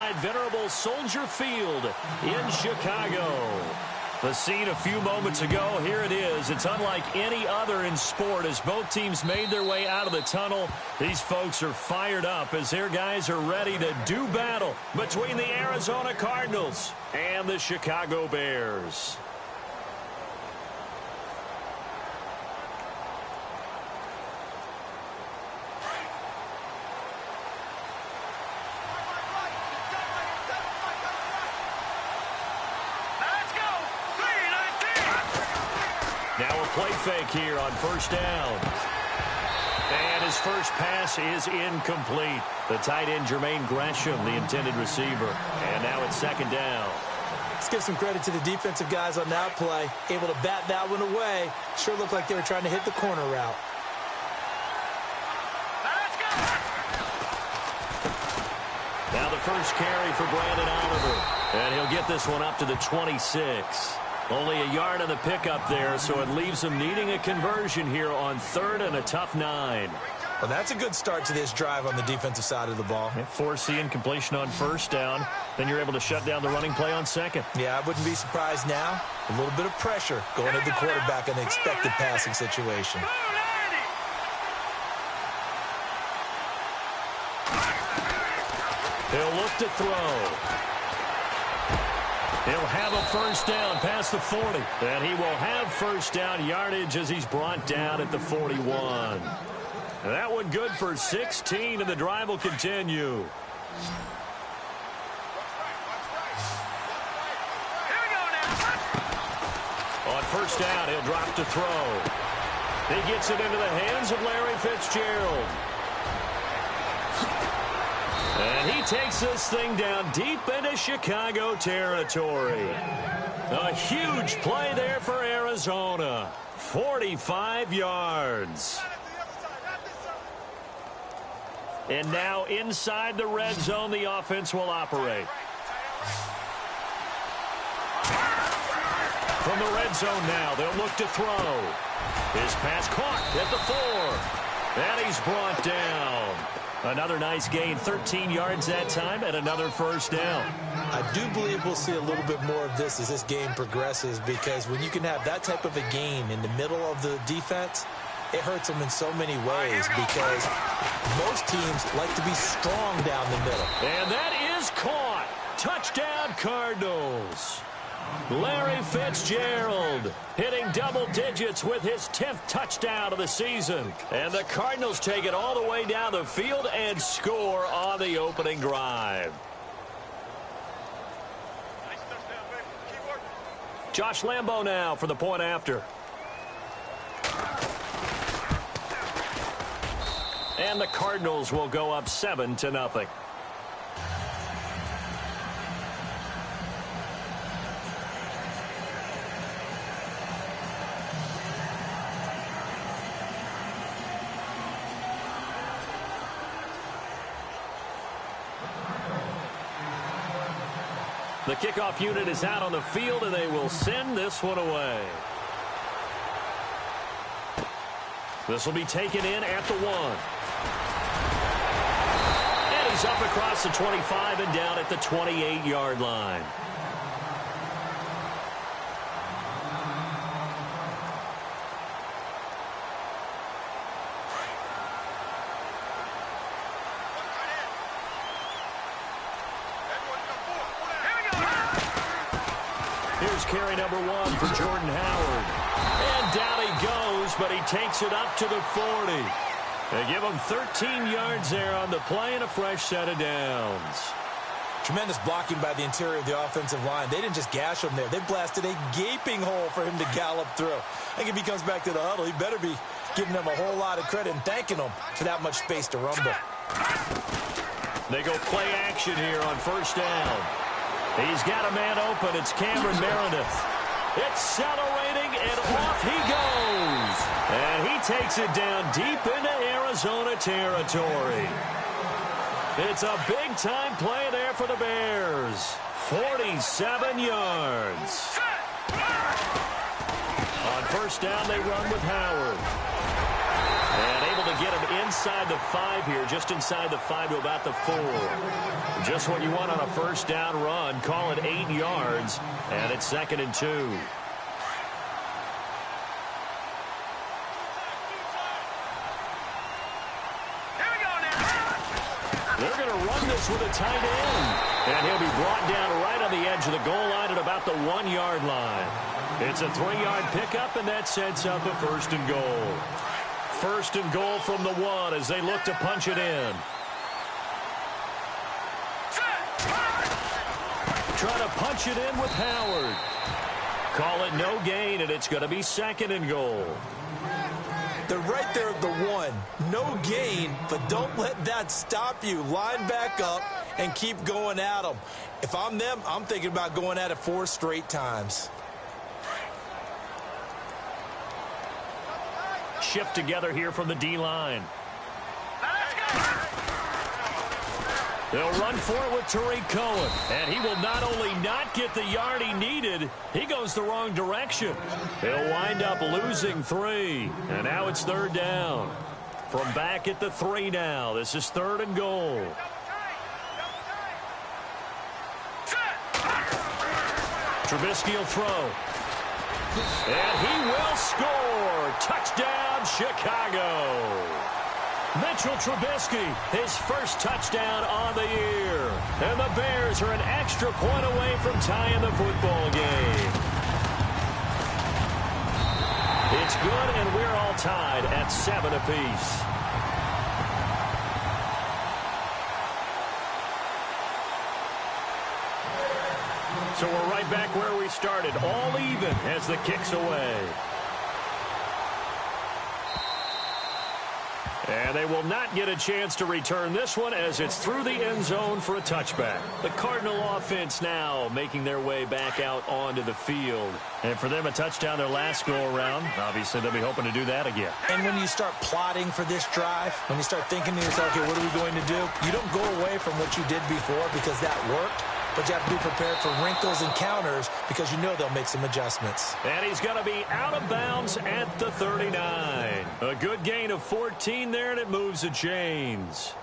inside venerable Soldier Field in Chicago. The scene a few moments ago, here it is. It's unlike any other in sport as both teams made their way out of the tunnel. These folks are fired up as their guys are ready to do battle between the Arizona Cardinals and the Chicago Bears. Play fake here on first down. And his first pass is incomplete. The tight end, Jermaine Gresham, the intended receiver. And now it's second down. Let's give some credit to the defensive guys on that play. Able to bat that one away. Sure looked like they were trying to hit the corner route. Now the first carry for Brandon Oliver. And he'll get this one up to the 26. Only a yard on the pickup there, so it leaves them needing a conversion here on third and a tough 9. Well, that's a good start to this drive on the defensive side of the ball. Force the incompletion on first down. Then you're able to shut down the running play on second. Yeah, I wouldn't be surprised now. A little bit of pressure going to the quarterback in the expected passing situation. He'll look to throw. He'll have a first down past the 40. And he will have first down yardage as he's brought down at the 41. And that one good for 16, and the drive will continue. On first down, he'll drop to throw. He gets it into the hands of Larry Fitzgerald. And he takes this thing down deep into Chicago territory. A huge play there for Arizona. 45 yards. And now inside the red zone, the offense will operate. From the red zone now, they'll look to throw. His pass caught at the 4. And he's brought down. Another nice gain, 13 yards that time, and another first down. I do believe we'll see a little bit more of this as this game progresses, because when you can have that type of a gain in the middle of the defense, it hurts them in so many ways, because most teams like to be strong down the middle. And that is caught. Touchdown, Cardinals. Larry Fitzgerald hitting double digits with his 10th touchdown of the season. And the Cardinals take it all the way down the field and score on the opening drive. Josh Lambo now for the point after. And the Cardinals will go up 7-0. The kickoff unit is out on the field, and they will send this one away. This will be taken in at the 1. And he's up across the 25 and down at the 28-yard line. Carry number 1 for Jordan Howard. And down he goes, but he takes it up to the 40. They give him 13 yards there on the play and a fresh set of downs. Tremendous blocking by the interior of the offensive line. They didn't just gash him there. They blasted a gaping hole for him to gallop through. I think if he comes back to the huddle, he better be giving them a whole lot of credit and thanking them for that much space to rumble. They go play action here on first down. He's got a man open. It's Cameron Meredith. Accelerating, and off he goes. And he takes it down deep into Arizona territory. It's a big-time play there for the Bears. 47 yards. On first down, they run with Howard. And able to get him inside the 5 here, just inside the 5 to about the 4. Just what you want on a first down run. Call it 8 yards, and it's 2nd and 2. They're going to run this with a tight end. And he'll be brought down right on the edge of the goal line at about the 1-yard line. It's a 3-yard pickup, and that sets up a 1st and goal. 1st and goal from the 1 as they look to punch it in. Trying to punch it in with Howard. Call it no gain, and it's going to be 2nd and goal. They're right there at the 1. No gain, but don't let that stop you. Line back up and keep going at them. If I'm them, I'm thinking about going at it 4 straight times. Shift together here from the D-line. They'll run for it with Tariq Cohen. And he will not only not get the yard he needed, he goes the wrong direction. He'll wind up losing 3. And now it's 3rd down. From back at the 3 now. This is 3rd and goal. Trubisky will throw. And he will score. Touchdown, Chicago. Mitchell Trubisky, his first touchdown on the year. And the Bears are an extra point away from tying the football game. It's good, and we're all tied at 7 apiece. So we're right back where we started, all even as the kick's away. And they will not get a chance to return this one as it's through the end zone for a touchback. The Cardinal offense now making their way back out onto the field. And for them, a touchdown their last go-around. Obviously, they'll be hoping to do that again. And when you start plotting for this drive, when you start thinking to yourself, okay, what are we going to do? You don't go away from what you did before because that worked. But you have to be prepared for wrinkles and counters because you know they'll make some adjustments. And he's going to be out of bounds at the 39. A good gain of 14 there, and it moves the chains.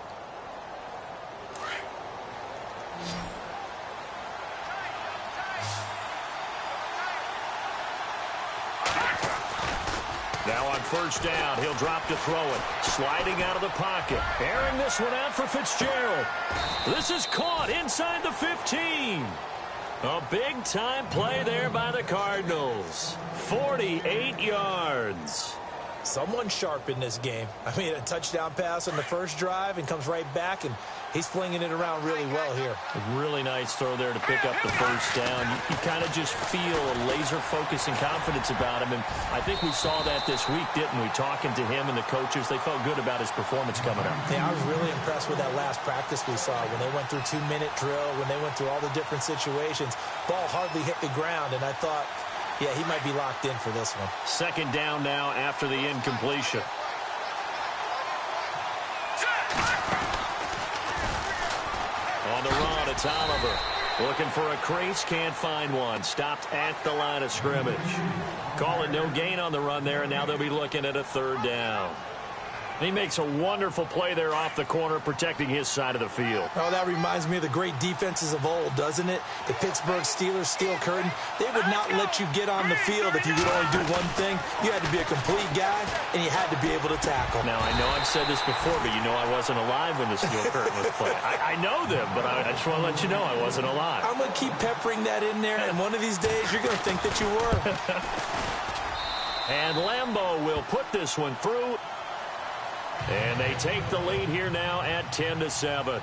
Now on first down, he'll drop to throw it. Sliding out of the pocket. Airing this one out for Fitzgerald. This is caught inside the 15. A big-time play there by the Cardinals. 48 yards. Someone sharp in this game. I mean, a touchdown pass on the first drive and comes right back, and he's flinging it around really well here. A really nice throw there to pick up the first down. You kind of just feel a laser focus and confidence about him, and I think we saw that this week, didn't we? Talking to him and the coaches, they felt good about his performance coming up. Yeah, I was really impressed with that last practice we saw when they went through 2-minute drill, when they went through all the different situations. Ball hardly hit the ground, and I thought, yeah, he might be locked in for this one. 2nd down now after the incompletion. On the run, it's Oliver. Looking for a crease, can't find one. Stopped at the line of scrimmage. Call it no gain on the run there, and now they'll be looking at a 3rd down. He makes a wonderful play there off the corner, protecting his side of the field. Oh, that reminds me of the great defenses of old, doesn't it? The Pittsburgh Steelers steel curtain. They would not let you get on the field if you could only do one thing. You had to be a complete guy, and you had to be able to tackle. Now, I know I've said this before, but you know I wasn't alive when the steel curtain was played. I know them, but I just want to let you know I wasn't alive. I'm going to keep peppering that in there, and one of these days you're going to think that you were. And Lambeau will put this one through. And they take the lead here now at 10-7.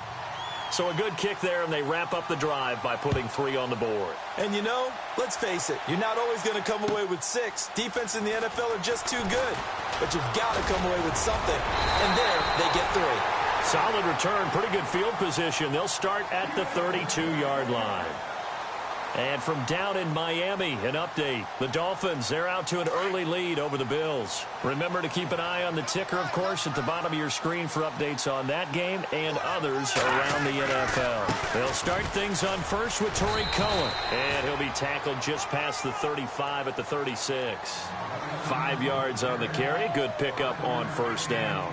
So a good kick there, and they wrap up the drive by putting 3 on the board. And you know, let's face it, you're not always going to come away with 6. Defense in the NFL are just too good. But you've got to come away with something. And there, they get 3. Solid return, pretty good field position. They'll start at the 32-yard line. And from down in Miami, an update. The Dolphins, they're out to an early lead over the Bills. Remember to keep an eye on the ticker, of course, at the bottom of your screen for updates on that game and others around the NFL. They'll start things on first with Tariq Cohen. And he'll be tackled just past the 35 at the 36. 5 yards on the carry. Good pickup on first down.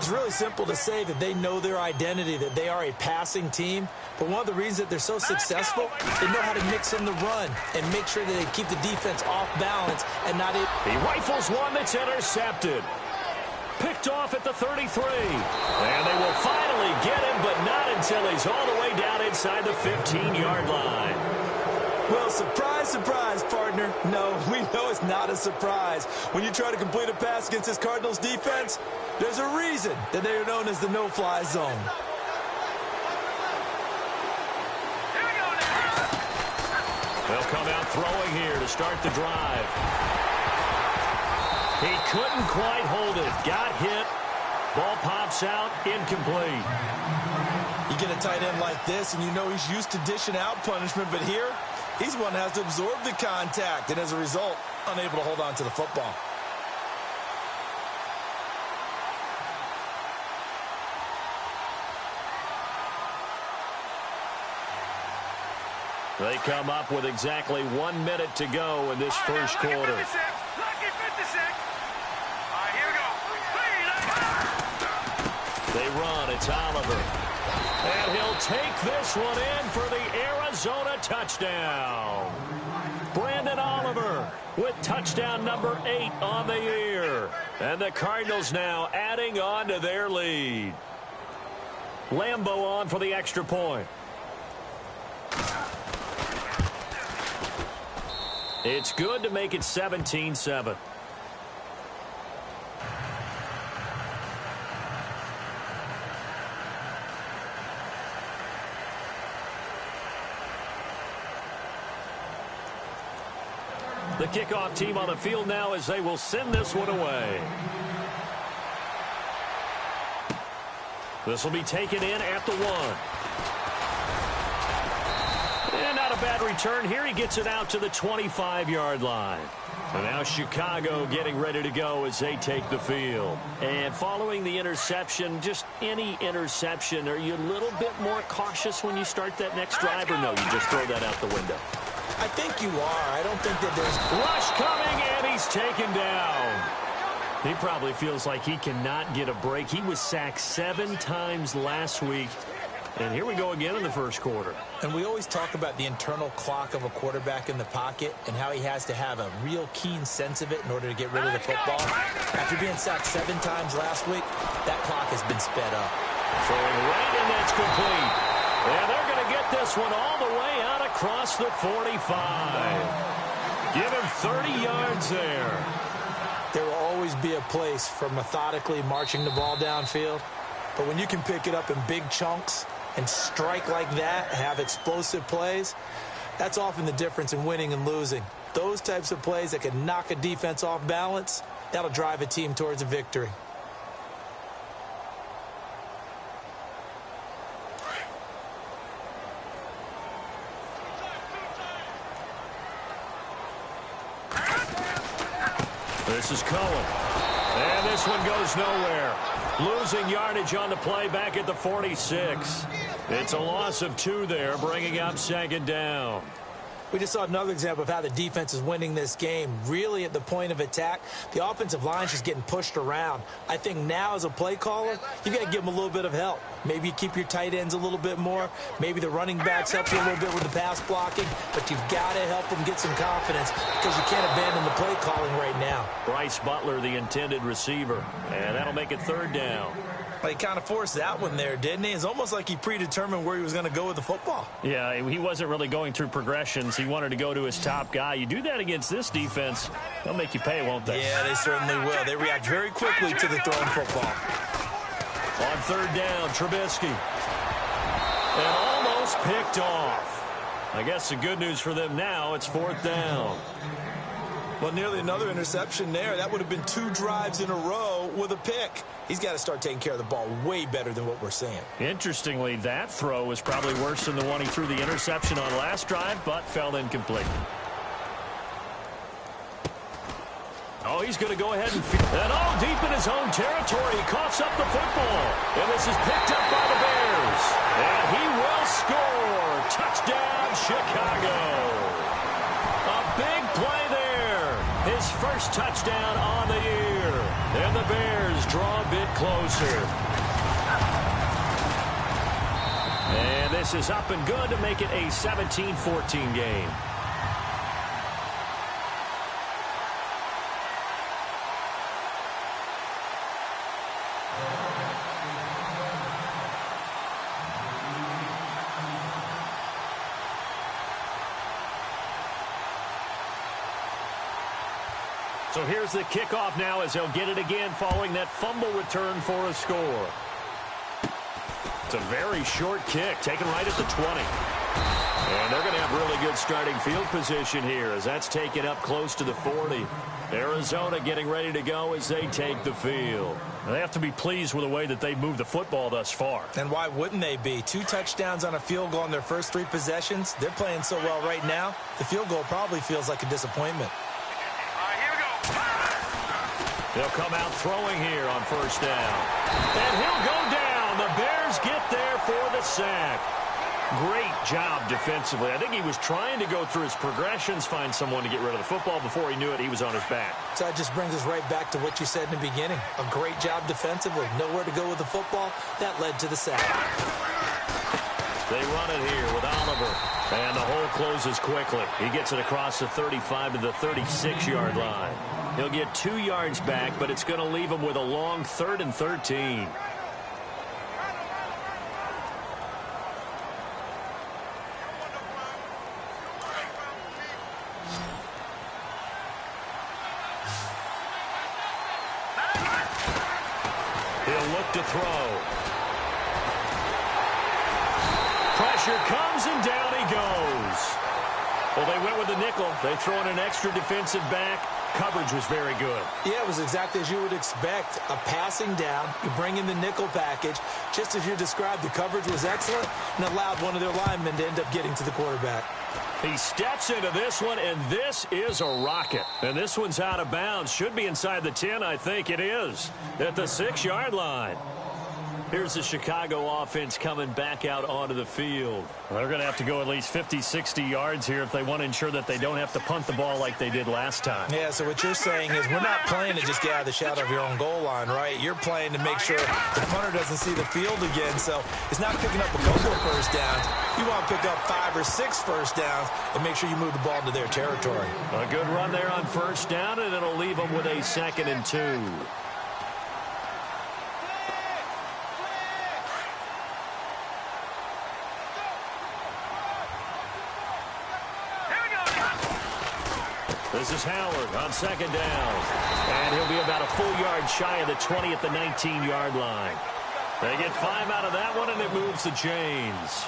It's really simple to say that they know their identity, that they are a passing team. But one of the reasons that they're so successful, they know how to mix in the run and make sure that they keep the defense off balance and not it. He rifles one that's intercepted. Picked off at the 33. And they will finally get him, but not until he's all the way down inside the 15-yard line. Well, surprise, surprise, partner. No, we know it's not a surprise. When you try to complete a pass against this Cardinals defense, there's a reason that they are known as the no-fly zone. They'll come out throwing here to start the drive. He couldn't quite hold it. Got hit. Ball pops out. Incomplete. You get a tight end like this, and you know he's used to dishing out punishment, but here, he's one that has to absorb the contact, and as a result, unable to hold on to the football. They come up with exactly 1 minute to go in this first quarter. They run. It's Oliver. And he'll take this one in for the Arizona touchdown. Brandon Oliver with touchdown number 8 on the year. And the Cardinals now adding on to their lead. Lambo on for the extra point. It's good to make it 17-7. The kickoff team on the field now as they will send this one away. This will be taken in at the 1. And not a bad return here. He gets it out to the 25-yard line. And now Chicago getting ready to go as they take the field. And following the interception, just any interception, are you a little bit more cautious when you start that next drive, or no, you just throw that out the window? I think you are. I don't think that there's... Rush coming, and he's taken down. He probably feels like he cannot get a break. He was sacked 7 times last week. And here we go again in the first quarter. And we always talk about the internal clock of a quarterback in the pocket and how he has to have a real keen sense of it in order to get rid of the football. After being sacked 7 times last week, that clock has been sped up. Throwing right, and that's complete. And they're going to get this one all the way out across the 45. Give him 30 yards there. There will always be a place for methodically marching the ball downfield. But when you can pick it up in big chunks and strike like that, have explosive plays, that's often the difference in winning and losing. Those types of plays that can knock a defense off balance, that'll drive a team towards a victory. This is Cohen. And this one goes nowhere. Losing yardage on the play back at the 46. It's a loss of 2 there, bringing up second down. We just saw another example of how the defense is winning this game. Really at the point of attack, the offensive line's just getting pushed around. I think now as a play caller, you've got to give them a little bit of help. Maybe you keep your tight ends a little bit more. Maybe the running backs help you a little bit with the pass blocking. But you've got to help them get some confidence because you can't abandon the play calling right now. Bryce Butler, the intended receiver. And that'll make it 3rd down. But he kind of forced that one there, didn't he? It's almost like he predetermined where he was going to go with the football. Yeah, he wasn't really going through progressions. He wanted to go to his top guy. You do that against this defense, they'll make you pay, won't they? Yeah, they certainly will. They react very quickly to the thrown football. On 3rd down, Trubisky. And almost picked off. I guess the good news for them now, it's 4th down. Well, nearly another interception there. That would have been 2 drives in a row with a pick. He's got to start taking care of the ball way better than what we're seeing. Interestingly, that throw was probably worse than the one he threw the interception on last drive, but fell incomplete. Oh, he's going to go ahead and all deep in his own territory. He coughs up the football. And this is picked up by the Bears. And he will score. Touchdown, Chicago. A big play there. His first touchdown on the year. And the Bears draw a bit closer. And this is up and good to make it a 17-14 game. So here's the kickoff now as they'll get it again following that fumble return for a score. It's a very short kick, taken right at the 20. And they're going to have really good starting field position here as that's taken up close to the 40. Arizona getting ready to go as they take the field. They have to be pleased with the way that they've moved the football thus far. And why wouldn't they be? 2 touchdowns on a field goal in their first 3 possessions. They're playing so well right now, the field goal probably feels like a disappointment. They'll come out throwing here on first down. And he'll go down. The Bears get there for the sack. Great job defensively. I think he was trying to go through his progressions, find someone to get rid of the football. Before he knew it, he was on his back. So that just brings us right back to what you said in the beginning. A great job defensively. Nowhere to go with the football. That led to the sack. They run it here with Oliver. And the hole closes quickly. He gets it across the 35 to the 36-yard line. He'll get 2 yards back, but it's going to leave him with a long 3rd and 13. He'll look to throw. Pressure comes, and down he goes. Well, they went with the nickel. They throw in an extra defensive back. Coverage was very good. Yeah, it was exactly as you would expect. A passing down. You bring in the nickel package. Just as you described, the coverage was excellent and allowed one of their linemen to end up getting to the quarterback. He steps into this one, and this is a rocket. And this one's out of bounds. Should be inside the 10, I think it is, at the 6-yard line. Here's the Chicago offense coming back out onto the field. Well, they're going to have to go at least 50, 60 yards here if they want to ensure that they don't have to punt the ball like they did last time. Yeah, so what you're saying is we're not playing to just get out of the shadow of your own goal line, right? You're playing to make sure the punter doesn't see the field again. So it's not picking up a couple of first downs. You want to pick up 5 or 6 first downs and make sure you move the ball into their territory. A good run there on first down, and it'll leave them with a 2nd and 2. This is Howard on 2nd down. And he'll be about a full yard shy of the 20 at the 19-yard line. They get 5 out of that one, and it moves the chains.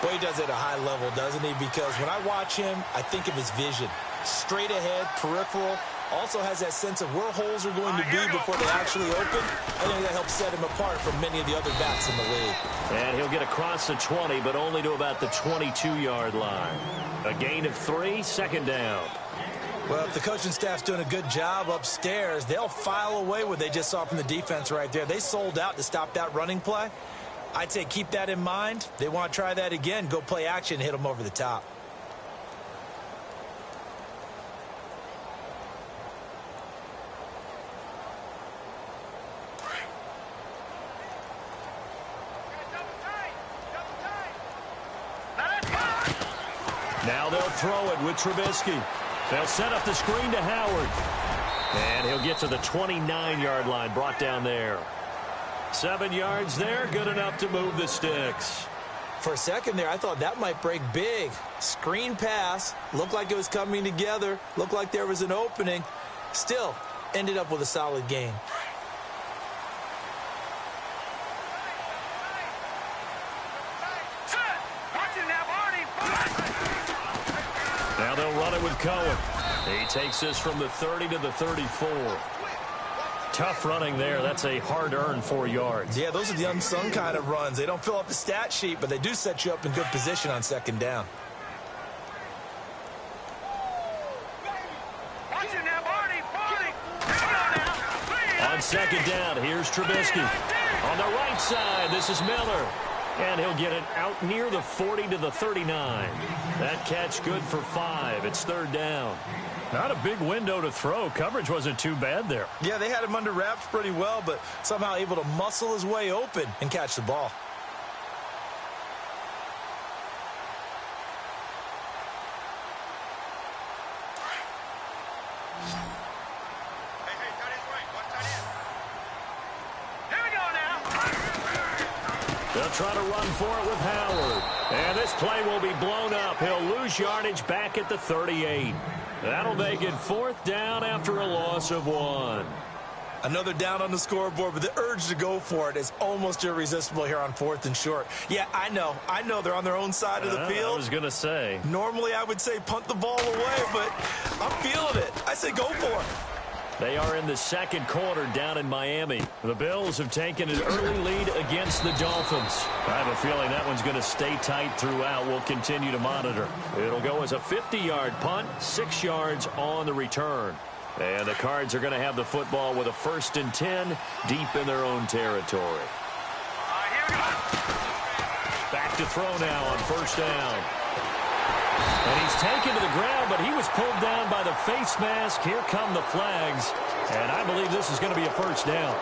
Boy, he does it at a high level, doesn't he? Because when I watch him, I think of his vision. Straight ahead, peripheral. Also has that sense of where holes are going to be before they actually open. I think that helps set him apart from many of the other backs in the league. And he'll get across the 20, but only to about the 22-yard line. A gain of 3, 2nd down. Well, if the coaching staff's doing a good job upstairs, they'll file away what they just saw from the defense right there. They sold out to stop that running play. I'd say keep that in mind. They want to try that again. Go play action, hit them over the top. Now they'll throw it with Trubisky. They'll set up the screen to Howard. And he'll get to the 29-yard line, brought down there. 7 yards there, good enough to move the sticks. For a second there, I thought that might break big. Screen pass, looked like it was coming together, looked like there was an opening. Still, ended up with a solid gain. Now they'll run it with Cohen. He takes this from the 30 to the 34. Tough running there. That's a hard-earned 4 yards. Yeah, those are the unsung kind of runs. They don't fill up the stat sheet, but they do set you up in good position on 2nd down. On 2nd down, here's Trubisky. On the right side, this is Miller. And he'll get it out near the 40 to the 39. That catch good for 5. It's third down. Not a big window to throw. Coverage wasn't too bad there. Yeah, they had him under wraps pretty well, but somehow able to muscle his way open and catch the ball. They'll try to run for it with Howard. And this play will be blown up. He'll lose yardage back at the 38. That'll make it fourth down after a loss of 1. Another down on the scoreboard, but the urge to go for it is almost irresistible here on 4th and short. Yeah, I know they're on their own side of the field. I was going to say. Normally I would say punt the ball away, but I'm feeling it. I say go for it. They are in the second quarter down in Miami. The Bills have taken an early lead against the Dolphins. I have a feeling that one's going to stay tight throughout. We'll continue to monitor. It'll go as a 50-yard punt, 6 yards on the return. And the Cards are going to have the football with a 1st and 10 deep in their own territory. Back to throw now on first down. And he's taken to the ground, but he was pulled down by the face mask. Here come the flags. And I believe this is going to be a first down.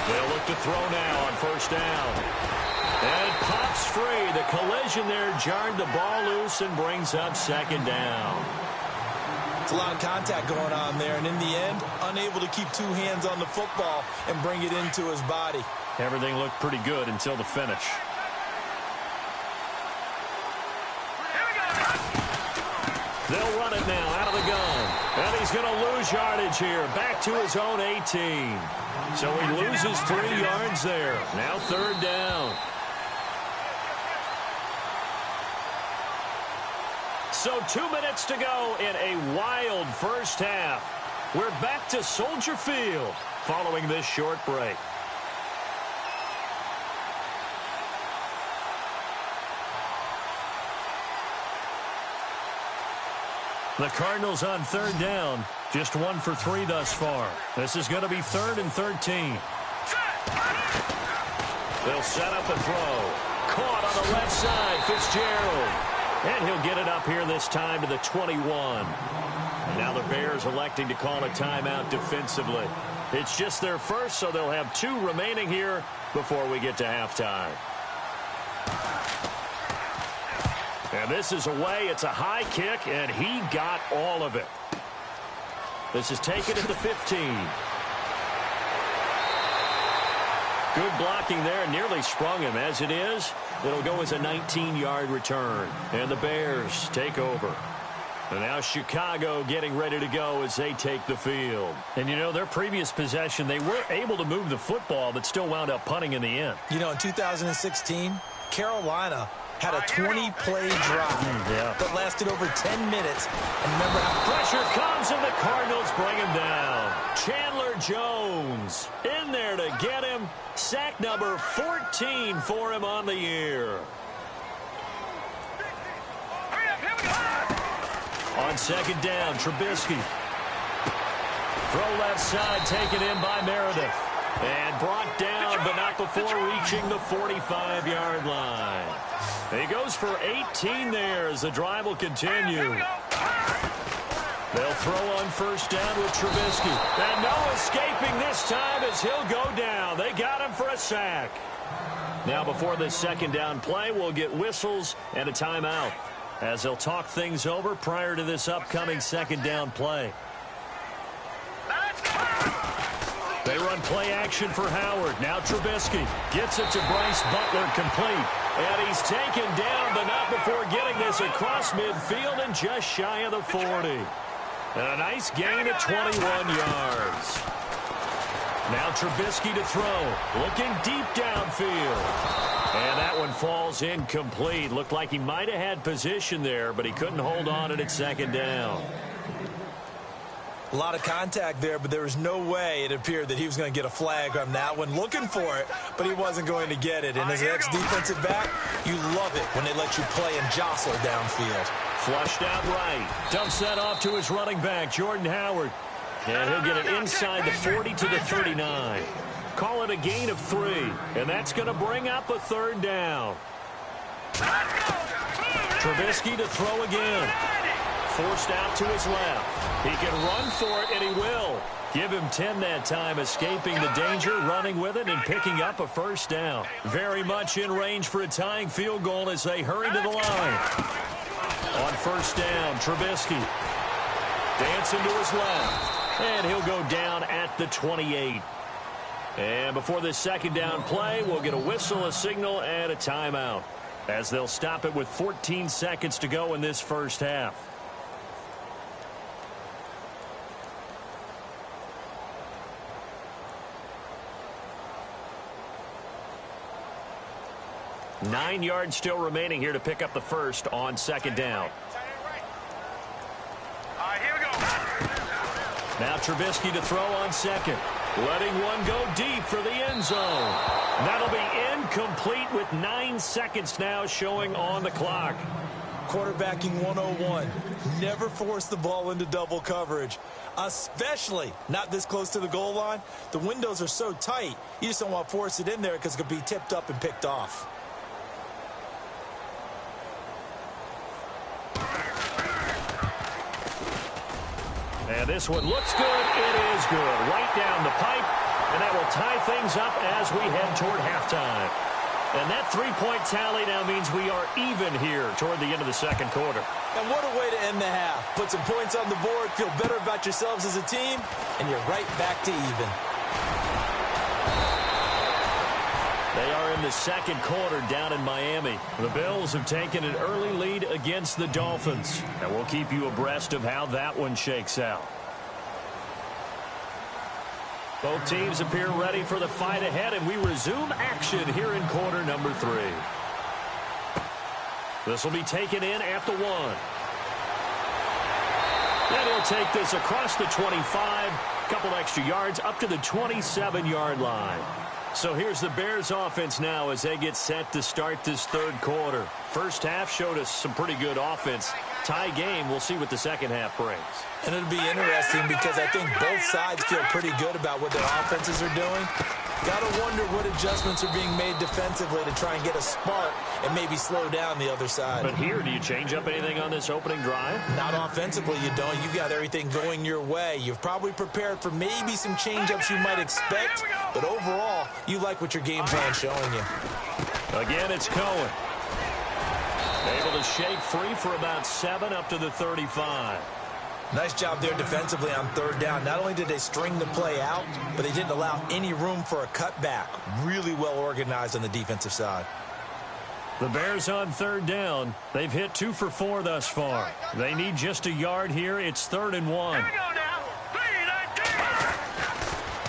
They'll look to throw now on first down. And it pops free. The collision there jarred the ball loose and brings up second down. It's a lot of contact going on there, and in the end, unable to keep 2 hands on the football and bring it into his body. Everything looked pretty good until the finish. They'll run it now out of the gun. And he's going to lose yardage here. Back to his own 18. So he loses 3 yards there. Now third down. So 2 minutes to go in a wild first half. We're back to Soldier Field following this short break. The Cardinals on third down. Just 1 for 3 thus far. This is going to be 3rd and 13. They'll set up and throw. Caught on the left side, Fitzgerald. And he'll get it up here this time to the 21. And now the Bears electing to call a timeout defensively. It's just their first, so they'll have 2 remaining here before we get to halftime. And this is away. It's a high kick, and he got all of it. This is taken at the 15. Good blocking there. Nearly sprung him. As it is, it'll go as a 19-yard return. And the Bears take over. And now Chicago getting ready to go as they take the field. And, you know, their previous possession, they were able to move the football, but still wound up punting in the end. You know, in 2016, Carolina had a 20-play drive that lasted over 10 minutes. And remember how pressure comes, and the Cardinals bring him down. Chandler Jones in there to get him. Sack number 14 for him on the year. On second down, Trubisky. Throw left side, taken in by Meredith. And brought down, but not before reaching the 45-yard line. He goes for 18 there as the drive will continue. They'll throw on first down with Trubisky. And no escaping this time as he'll go down. They got him for a sack. Now before this second down play, we'll get whistles and a timeout as they'll talk things over prior to this upcoming second down play. They run play action for Howard. Now Trubisky gets it to Bryce Butler complete. And he's taken down, but not before getting this across midfield and just shy of the 40. And a nice gain of 21 yards. Now Trubisky to throw. Looking deep downfield. And that one falls incomplete. Looked like he might have had position there, but he couldn't hold on to it at second down. A lot of contact there, but there was no way it appeared that he was going to get a flag on that one. Looking for it, but he wasn't going to get it. And as an ex-defensive back, you love it when they let you play and jostle downfield. Flushed out right. Dumps that off to his running back, Jordan Howard. And he'll get it inside the 40 to the 39. Call it a gain of 3. And that's going to bring up a third down. Trubisky to throw again. Forced out to his left. He can run for it, and he will. Give him 10 that time, escaping the danger, running with it, and picking up a first down. Very much in range for a tying field goal as they hurry to the line. On first down, Trubisky dancing to his left, and he'll go down at the 28. And before this second down play, we'll get a whistle, a signal, and a timeout, as they'll stop it with 14 seconds to go in this first half. Nine yards still remaining here to pick up the first on second down. Here we go. Now Trubisky to throw on second. Letting one go deep for the end zone. That'll be incomplete with 9 seconds now showing on the clock. Quarterbacking 101. Never force the ball into double coverage, especially not this close to the goal line. The windows are so tight, you just don't want to force it in there because it could be tipped up and picked off. And this one looks good. It is good. Right down the pipe. And that will tie things up as we head toward halftime. And that three-point tally now means we are even here toward the end of the second quarter. And what a way to end the half. Put some points on the board, feel better about yourselves as a team, and you're right back to even. They are in the second quarter down in Miami. The Bills have taken an early lead against the Dolphins. And we'll keep you abreast of how that one shakes out. Both teams appear ready for the fight ahead, and we resume action here in quarter number 3. This will be taken in at the 1. And he'll take this across the 25, couple extra yards up to the 27-yard line. So here's the Bears offense now as they get set to start this third quarter. First half showed us some pretty good offense. Tie game, we'll see what the second half brings. And it'll be interesting because I think both sides feel pretty good about what their offenses are doing. Got to wonder what adjustments are being made defensively to try and get a spark and maybe slow down the other side. But here, do you change up anything on this opening drive? Not offensively, you don't. You got everything going your way. You've probably prepared for maybe some change-ups you might expect, but overall, you like what your game plan's showing you. Again, it's Cohen. Able to shake free for about 7 up to the 35. Nice job there defensively on third down. Not only did they string the play out, but they didn't allow any room for a cutback. Really well organized on the defensive side. The Bears on third down. They've hit 2 for 4 thus far. They need just a yard here. It's 3rd and 1.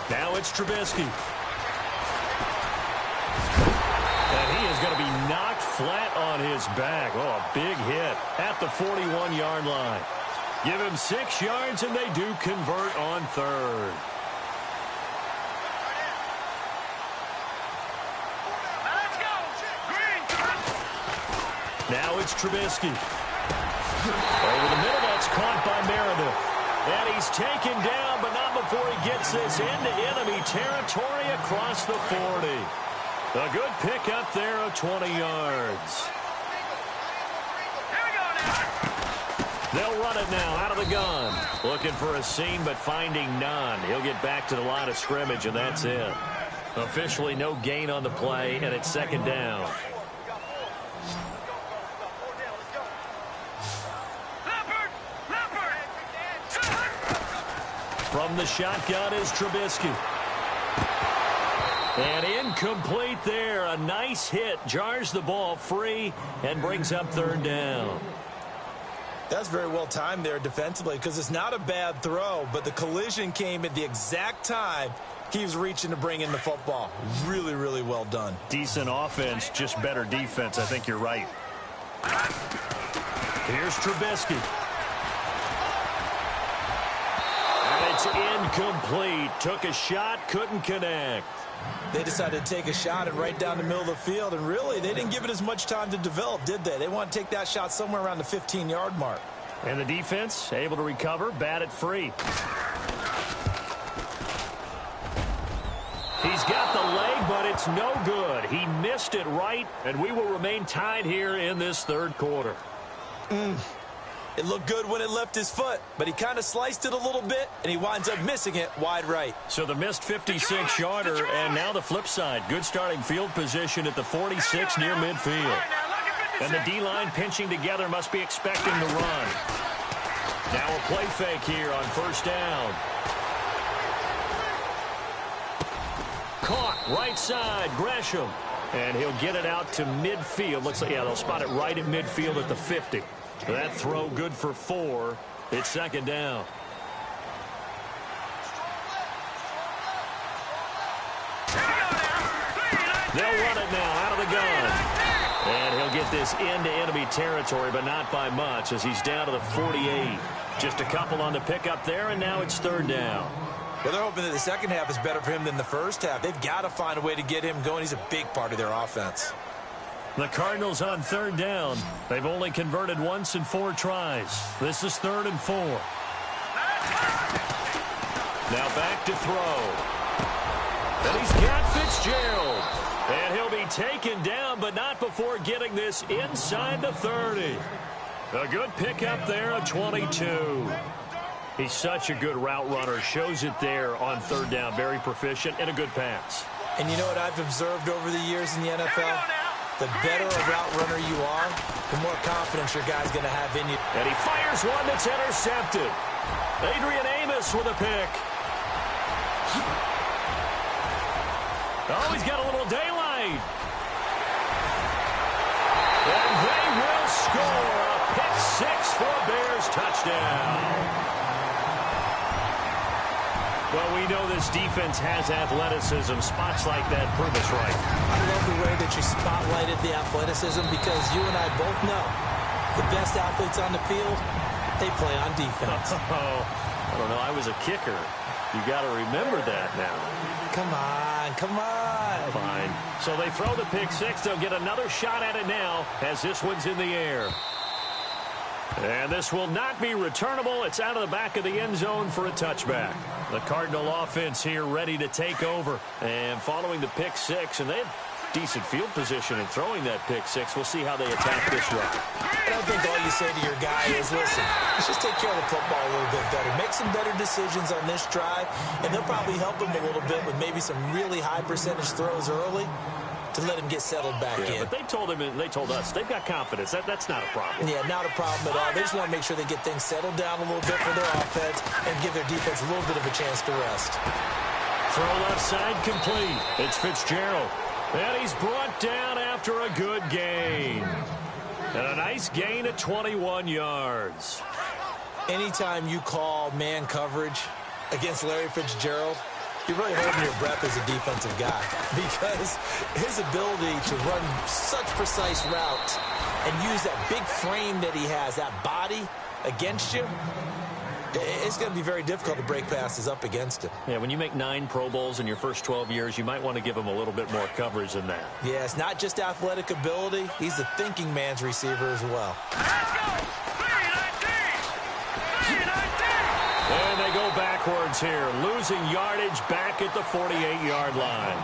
Now it's Trubisky. And he is going to be knocked flat on his back. Oh, a big hit at the 41-yard line. Give him 6 yards, and they do convert on third. Now it's Trubisky. Over the middle, that's caught by Meredith. And he's taken down, but not before he gets this into enemy territory across the 40. A good pick up there of 20 yards. They'll run it now out of the gun. Looking for a seam, but finding none. He'll get back to the line of scrimmage, and that's it. Officially no gain on the play, and it's second down. From the shotgun is Trubisky. And incomplete there. A nice hit. Jars the ball free and brings up third down. That's very well timed there defensively because it's not a bad throw, but the collision came at the exact time he was reaching to bring in the football. Really, really well done. Decent offense, just better defense. I think you're right. Here's Trubisky. It's incomplete. Took a shot, couldn't connect. They decided to take a shot and right down the middle of the field, and really, they didn't give it as much time to develop, did they? They want to take that shot somewhere around the 15-yard mark. And the defense able to recover, bat it free. He's got the leg, but it's no good. He missed it right, and we will remain tied here in this third quarter. It looked good when it left his foot, but he kind of sliced it a little bit, and he winds up missing it wide right. So the missed 56-yarder, and now the flip side. Good starting field position at the 46 near midfield. And the D-line pinching together must be expecting the run. Now a play fake here on first down. Caught right side, Gresham. And he'll get it out to midfield. Looks like, yeah, they'll spot it right at midfield at the 50. That throw good for 4. It's second down. They'll run it now out of the gun. And he'll get this into enemy territory, but not by much as he's down to the 48. Just a couple on the pickup there, and now it's third down. Well, they're hoping that the second half is better for him than the first half. They've got to find a way to get him going. He's a big part of their offense. The Cardinals on third down. They've only converted once in 4 tries. This is 3rd and 4. Now back to throw. And he's got Fitzgerald. And he'll be taken down, but not before getting this inside the 30. A good pickup there, a 22. He's such a good route runner. Shows it there on third down. Very proficient and a good pass. And you know what I've observed over the years in the NFL? The better a route runner you are, the more confidence your guy's going to have in you. And he fires one that's intercepted. Adrian Amos with a pick. Oh, he's got a little daylight. And they will score a pick 6 for a Bears touchdown. Well, we know this defense has athleticism. Spots like that prove us right. I love the way that you spotlighted the athleticism because you and I both know the best athletes on the field, they play on defense. Oh, I don't know. I was a kicker. You got to remember that now. Come on, come on. Fine. So they throw the pick 6. They'll get another shot at it now as this one's in the air. And this will not be returnable. It's out of the back of the end zone for a touchback. The Cardinal offense here ready to take over. And following the pick 6, and they have decent field position in throwing that pick 6. We'll see how they attack this run. And I think all you say to your guy is, listen, let's just take care of the football a little bit better. Make some better decisions on this drive, and they'll probably help him a little bit with maybe some really high percentage throws early to let him get settled back in. But they told him, and they told us, they've got confidence. That's not a problem. Yeah, not a problem at all. They just want to make sure they get things settled down a little bit for their offense and give their defense a little bit of a chance to rest. Throw left side complete. It's Fitzgerald. And he's brought down after a good gain. And a nice gain at 21 yards. Anytime you call man coverage against Larry Fitzgerald, you're really holding your breath as a defensive guy because his ability to run such precise routes and use that big frame that he has, that body against you, it's going to be very difficult to break passes up against him. Yeah, when you make 9 Pro Bowls in your first 12 years, you might want to give him a little bit more coverage than that. Yeah, it's not just athletic ability. He's a thinking man's receiver as well. Let's go! 3-19! And they go backwards here, losing yardage back at the 48-yard line.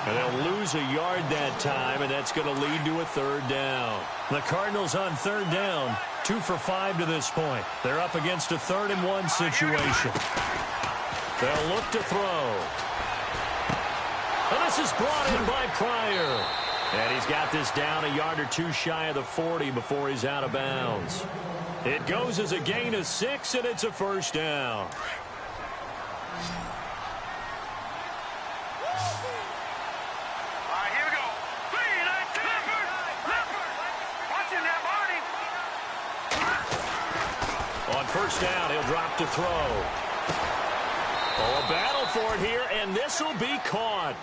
And they'll lose a yard that time, and that's going to lead to a third down. The Cardinals on third down, 2 for 5 to this point. They're up against a 3rd and 1 situation. They'll look to throw. And this is brought in by Pryor. And he's got this down a yard or 2 shy of the 40 before he's out of bounds. It goes as a gain of 6, and it's a first down. On first down, he'll drop to throw. Oh, a battle for it here, and this will be caught.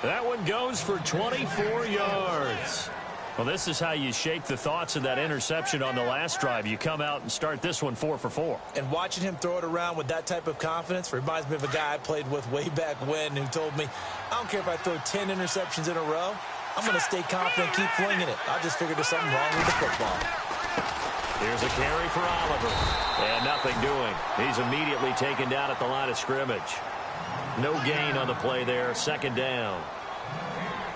That one goes for 24 yards. Well, this is how you shake the thoughts of that interception on the last drive. You come out and start this one 4 for 4. And watching him throw it around with that type of confidence reminds me of a guy I played with way back when who told me, I don't care if I throw 10 interceptions in a row. I'm going to stay confident, keep flinging it. I just figured there's something wrong with the football. Here's a carry for Oliver. And nothing doing. He's immediately taken down at the line of scrimmage. No gain on the play there. Second down.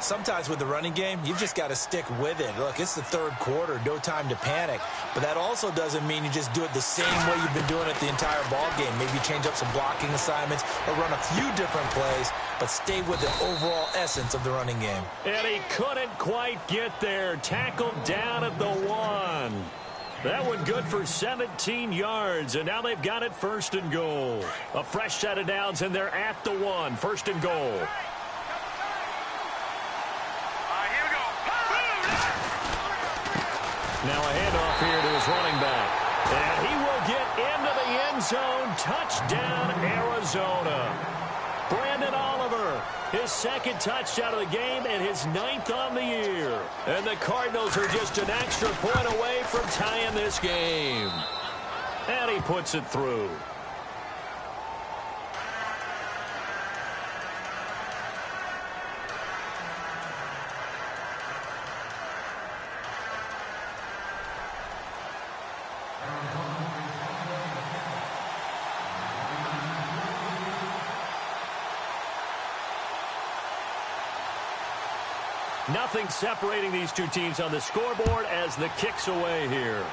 Sometimes with the running game, you've just got to stick with it. Look, it's the third quarter, no time to panic. But that also doesn't mean you just do it the same way you've been doing it the entire ball game. Maybe change up some blocking assignments or run a few different plays, but stay with the overall essence of the running game. And he couldn't quite get there. Tackled down at the 1. That one good for 17 yards, and now they've got it first and goal. A fresh set of downs, and they're at the 1. First and goal. Now a handoff here to his running back. And he will get into the end zone. Touchdown, Arizona. Brandon Oliver, his second touchdown of the game and his 9th on the year. And the Cardinals are just an extra point away from tying this game. And he puts it through. Nothing separating these two teams on the scoreboard as the kick's away here.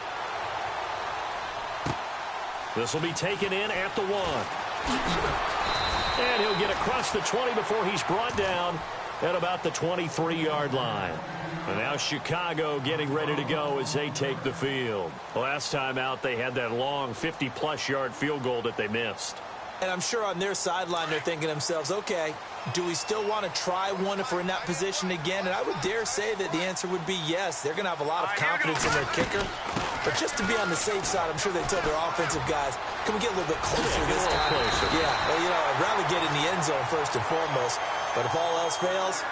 This will be taken in at the 1. And he'll get across the 20 before he's brought down at about the 23-yard line. And now Chicago getting ready to go as they take the field. Last time out, they had that long 50-plus yard field goal that they missed. And I'm sure on their sideline they're thinking to themselves, okay, do we still want to try one if we're in that position again? And I would dare say that the answer would be yes. They're going to have a lot of confidence in their kicker. But just to be on the safe side, I'm sure they tell their offensive guys, can we get a little bit closer this time? Closer. Yeah, well, you know, I'd rather get in the end zone first and foremost. But if all else fails,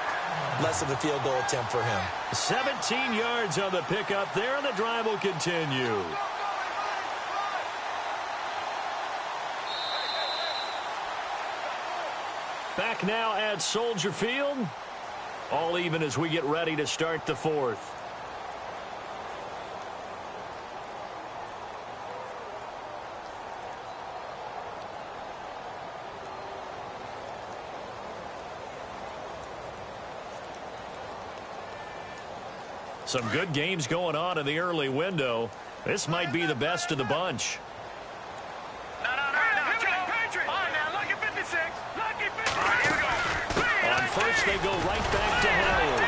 less of a field goal attempt for him. 17 yards on the pickup there, and the drive will continue. Back now at Soldier Field. All even as we get ready to start the 4th. Some good games going on in the early window. This might be the best of the bunch. First, they go right back to Howard.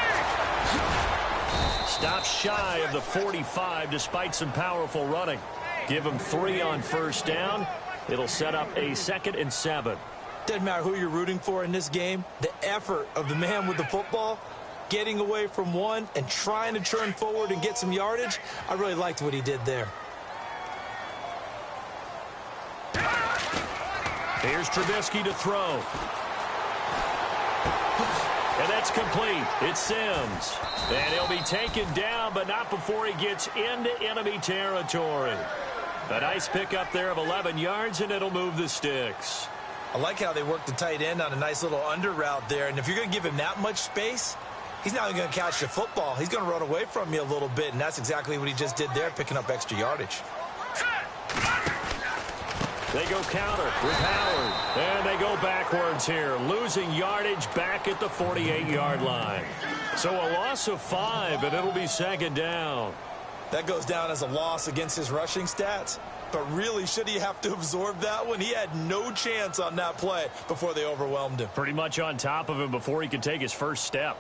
Stops shy of the 45 despite some powerful running. Give him 3 on first down. It'll set up a 2nd and 7. Doesn't matter who you're rooting for in this game. The effort of the man with the football, getting away from one and trying to turn forward and get some yardage, I really liked what he did there. Here's Trubisky to throw. And that's complete. It's Sims. And he'll be taken down, but not before he gets into enemy territory. A nice pickup there of 11 yards, and it'll move the sticks. I like how they work the tight end on a nice little under route there. And if you're going to give him that much space, he's not even going to catch the football. He's going to run away from you a little bit, and that's exactly what he just did there, picking up extra yardage. They go counter with Howard. And they go backwards here, losing yardage back at the 48-yard line. So a loss of 5, and it'll be 2nd down. That goes down as a loss against his rushing stats. But really, should he have to absorb that one? He had no chance on that play before they overwhelmed him. Pretty much on top of him before he could take his first step.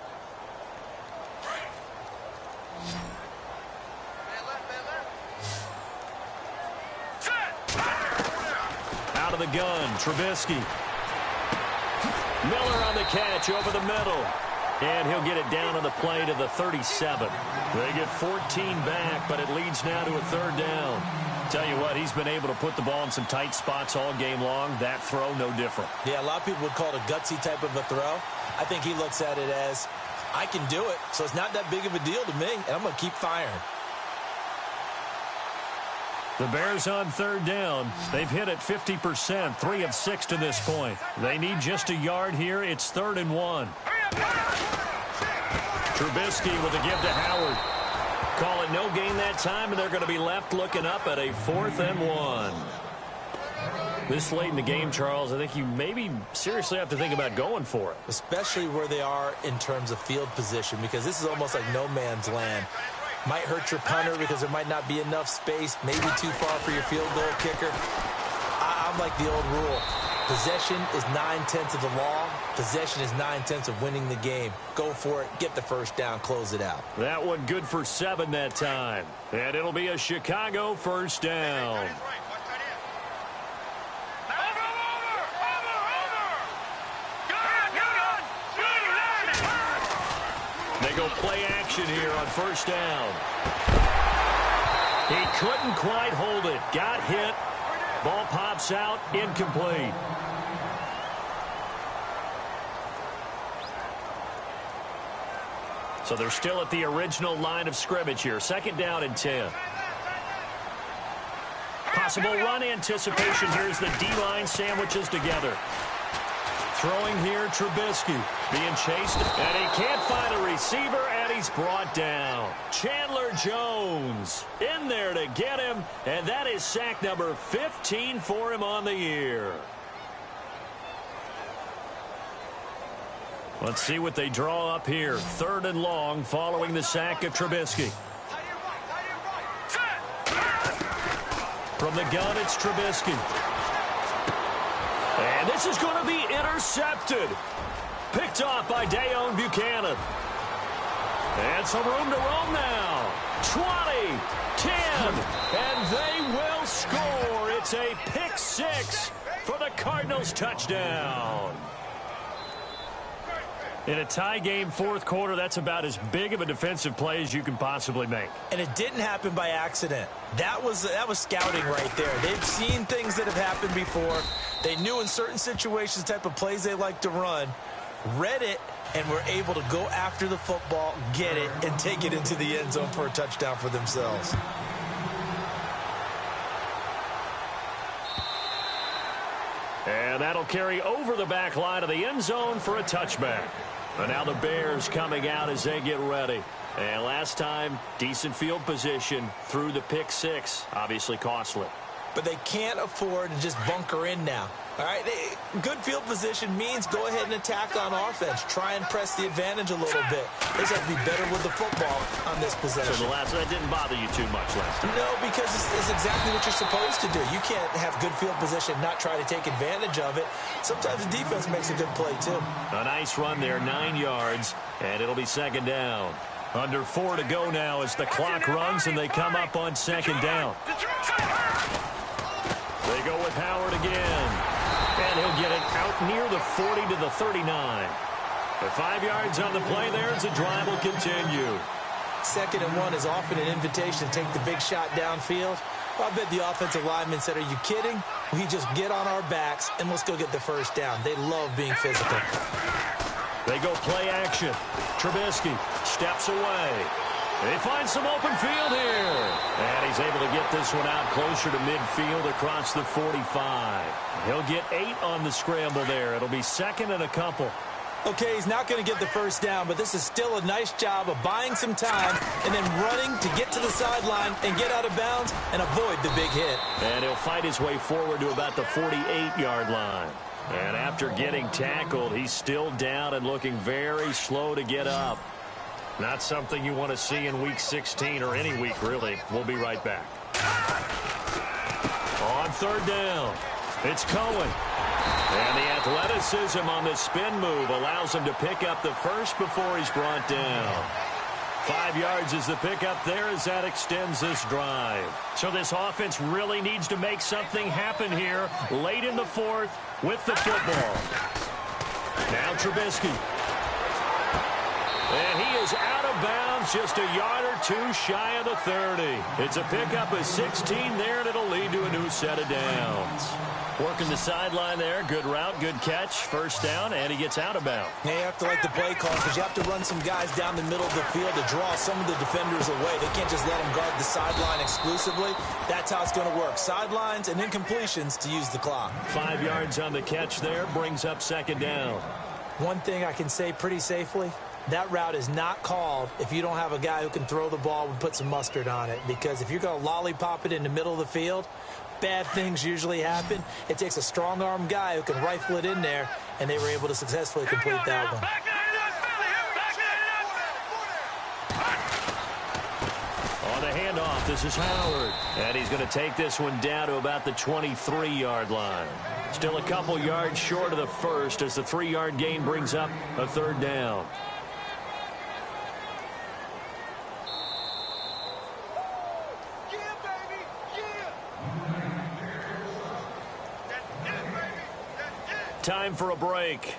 Out of the gun, Trubisky. Miller on the catch over the middle. And he'll get it down on the play to the 37. They get 14 back, but it leads now to a 3rd down. Tell you what, he's been able to put the ball in some tight spots all game long. That throw, no different. Yeah, a lot of people would call it a gutsy type of a throw. I think he looks at it as, I can do it, so it's not that big of a deal to me, and I'm going to keep firing. The Bears on third down. They've hit it 50%, 3 of 6 to this point. They need just a yard here. It's 3rd and 1. Trubisky with a give to Howard. Call it no gain that time, and they're going to be left looking up at a 4th and 1. This late in the game, Charles, I think you maybe seriously have to think about going for it. Especially where they are in terms of field position, because this is almost like no man's land. Might hurt your punter because there might not be enough space, maybe too far for your field goal kicker. I'm like the old rule. Possession is 9/10 of the law. Possession is 9/10 of winning the game. Go for it. Get the first down. Close it out. That one good for 7 that time. And it'll be a Chicago first down. They go play action here on first down. He couldn't quite hold it. Got hit. Ball pops out. Incomplete. So they're still at the original line of scrimmage here. 2nd down and 10. Possible run anticipation. Here's the D-line sandwiches together. Throwing here, Trubisky being chased, and he can't find a receiver, and he's brought down. Chandler Jones in there to get him, and that is sack number 15 for him on the year. Let's see what they draw up here. 3rd and long following the sack of Trubisky. From the gun, it's Trubisky. And this is going to be intercepted. Picked off by Deone Bucannon. And some room to roam now. 20, 10, and they will score. It's a pick 6 for the Cardinals touchdown. In a tie game, 4th quarter, that's about as big of a defensive play as you can possibly make. And it didn't happen by accident. That was scouting right there. They've seen things that have happened before. They knew in certain situations the type of plays they like to run, read it, and were able to go after the football, get it, and take it into the end zone for a touchdown for themselves. And that'll carry over the back line of the end zone for a touchback. And now the Bears coming out as they get ready. And last time, decent field position through the pick 6. Obviously costly. But they can't afford to just bunker in now. All right, good field position means go ahead and attack on offense. Try and press the advantage a little bit. They just have to be better with the football on this possession. So that didn't bother you too much last time? No, because it's exactly what you're supposed to do. You can't have good field position, not try to take advantage of it. Sometimes the defense makes a good play, too. A nice run there, 9 yards, and it'll be 2nd down. Under 4 to go now as the clock runs and they come up on 2nd down. They go with Howard again. And he'll get it out near the 40 to the 39. The 5 yards on the play there as the drive will continue. 2nd and 1 is often an invitation to take the big shot downfield. Well, I bet the offensive lineman said, are you kidding? We just get on our backs and let's go get the first down. They love being physical. They go play action. Trubisky steps away. They find some open field here. And he's able to get this one out closer to midfield across the 45. He'll get 8 on the scramble there. It'll be 2nd and a couple. Okay, he's not going to get the first down, but this is still a nice job of buying some time and then running to get to the sideline and get out of bounds and avoid the big hit. And he'll fight his way forward to about the 48-yard line. And after getting tackled, he's still down and looking very slow to get up. Not something you want to see in Week 16 or any week, really. We'll be right back. On 3rd down, it's Cohen. And the athleticism on the spin move allows him to pick up the first before he's brought down. 5 yards is the pickup there as that extends this drive. So this offense really needs to make something happen here late in the 4th with the football. Now Trubisky. And he is out of bounds, just a yard or two shy of the 30. It's a pickup of 16 there, and it'll lead to a new set of downs. Working the sideline there. Good route, good catch. First down, and he gets out of bounds. Now you have to like the play call because you have to run some guys down the middle of the field to draw some of the defenders away. They can't just let them guard the sideline exclusively. That's how it's going to work. Sidelines and incompletions to use the clock. 5 yards on the catch there. Brings up second down. One thing I can say pretty safely, that route is not called if you don't have a guy who can throw the ball and put some mustard on it. Because if you're going to lollipop it in the middle of the field, bad things usually happen. It takes a strong-arm guy who can rifle it in there, and they were able to successfully complete that one. On the handoff, this is Howard. And he's going to take this one down to about the 23-yard line. Still a couple yards short of the first as the 3-yard gain brings up a third down. Time for a break.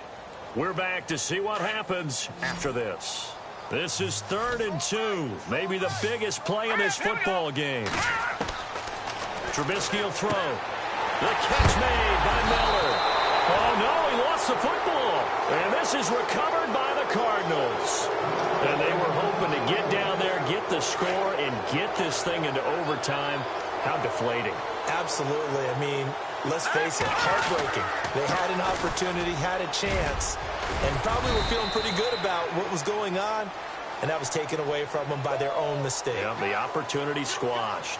We're back to see what happens after this. This is 3rd and 2. Maybe the biggest play in this football game. Trubisky will throw. The catch made by Miller. Oh, no, he lost the football. And this is recovered by the Cardinals. And they were hoping to get down there, get the score, and get this thing into overtime. How deflating. Absolutely. I mean, let's face it, heartbreaking. They had an opportunity, had a chance, and probably were feeling pretty good about what was going on, and that was taken away from them by their own mistake. Yeah, the opportunity squashed.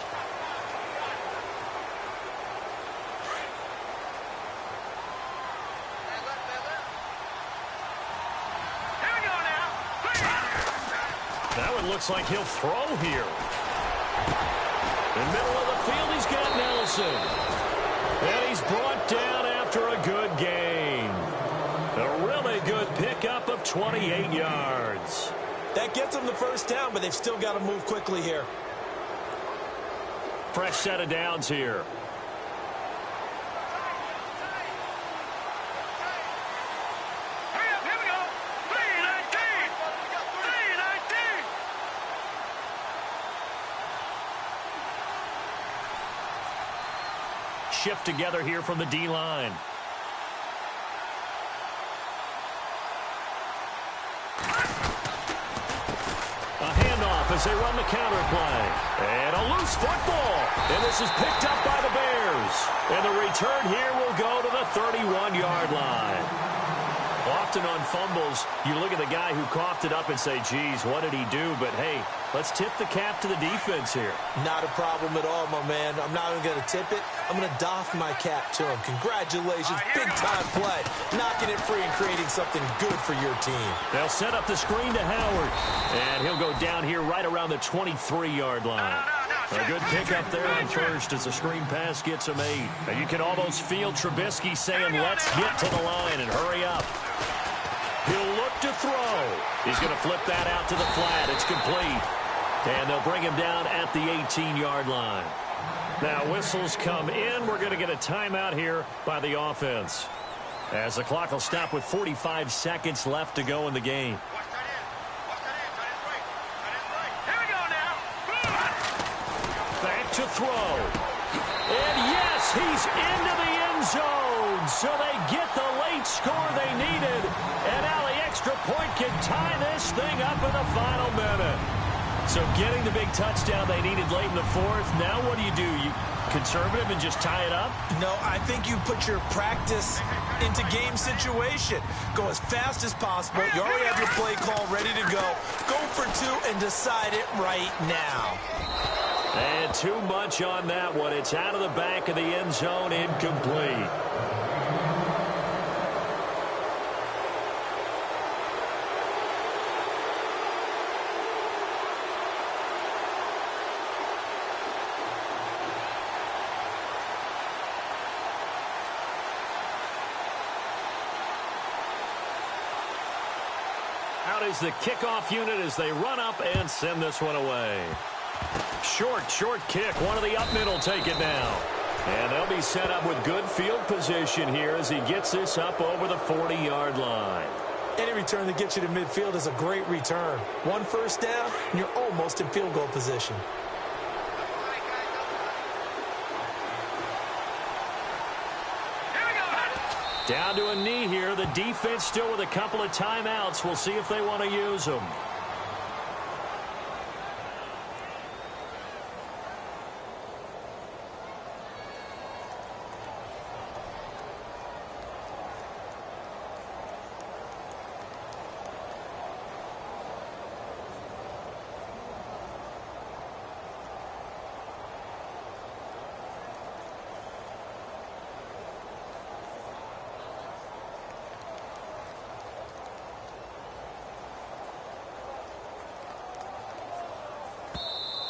That one looks like he'll throw here. In the middle of the field, he's got Nelson. And he's brought down after a good gain. A really good pickup of 28 yards. That gets them the first down, but they've still got to move quickly here. Fresh set of downs here. Here we go. 3-19. 3-19. Shift together here from the D-line. A handoff as they run the counter play. And a loose football. And this is picked up by the Bears. And the return here will go to the 31-yard line. Often on fumbles, you look at the guy who coughed it up and say, geez, what did he do? But, hey, let's tip the cap to the defense here. Not a problem at all, my man. I'm not even going to tip it. I'm going to doff my cap to him. Congratulations. Big-time play. Knocking it free and creating something good for your team. They'll set up the screen to Howard. And he'll go down here right around the 23-yard line. A good pickup there on first as the screen pass gets him 8. Now you can almost feel Trubisky saying, let's get to the line and hurry up. He'll look to throw. He's going to flip that out to the flat. It's complete. And they'll bring him down at the 18-yard line. Now whistles come in. We're going to get a timeout here by the offense, as the clock will stop with 45 seconds left to go in the game. Back to throw. And yes, he's into the end zone. So they get the late score they needed. And now the extra point can tie this thing up in the final minute. So getting the big touchdown they needed late in the fourth. Now what do? You conservative and just tie it up? No, I think you put your practice into game situation. Go as fast as possible. You already have your play call ready to go. Go for 2 and decide it right now. And too much on that one. It's out of the back of the end zone, incomplete. Out is the kickoff unit as they run up and send this one away. Short kick. One of the up mid will take it now. And they'll be set up with good field position here as he gets this up over the 40-yard line. Any return that gets you to midfield is a great return. One first down, and you're almost in field goal position. Down to a knee here. The defense still with a couple of timeouts. We'll see if they want to use them.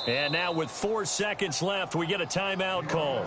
And now with 4 seconds left, we get a timeout call.